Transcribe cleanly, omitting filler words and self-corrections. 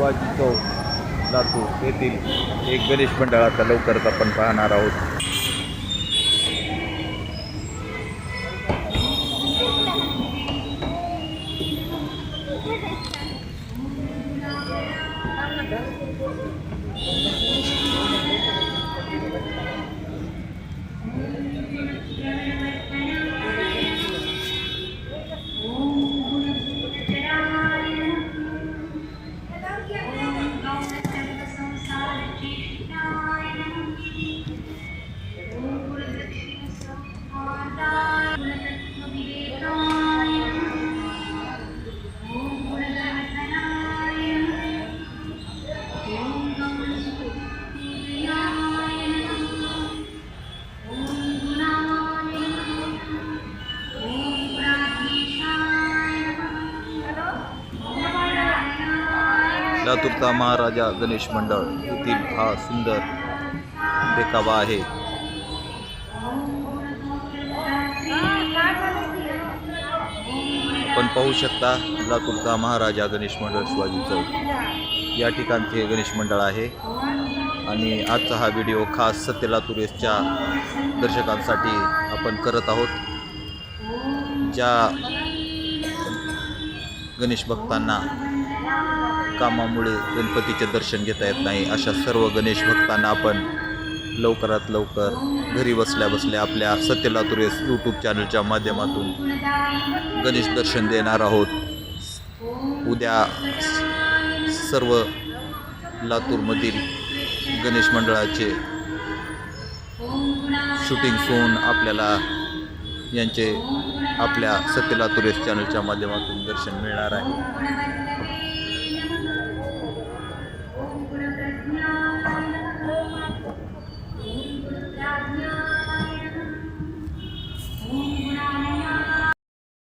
शिवाजी चौक लातूर येथील एक गणेश मंडळाचा लवकरच आपण पाहणार आहोत। लातूरचा महाराजा गणेश मंडळ येथील हा सुंदर देखावा आहे। आपण पाहू शकता लातूरचा महाराजा गणेश मंडळ शिवाजी चौक या ठिकाणचे गणेश मंडळ आहे आणि आजचा हा व्हिडिओ खास सत्य लातूरच्या दर्शकांसाठी आपण करत आहोत। ज्या गणेश भक्तांना कामामुळे गणपतीचे दर्शन घेता येत नाही अशा सर्व गणेश भक्तांना आपण लवकरात लवकर घरी बसल्या बसल्या आपल्या सत्य लातूर यूट्यूब चॅनलच्या माध्यमातून गणेश दर्शन देणार आहोत। उद्या सर्व लातूरमधील गणेश मंडळाचे शूटिंग होऊन आपल्याला यांचे आपल्या सत्य लातूर चॅनलच्या माध्यमातून दर्शन मिळणार आहे।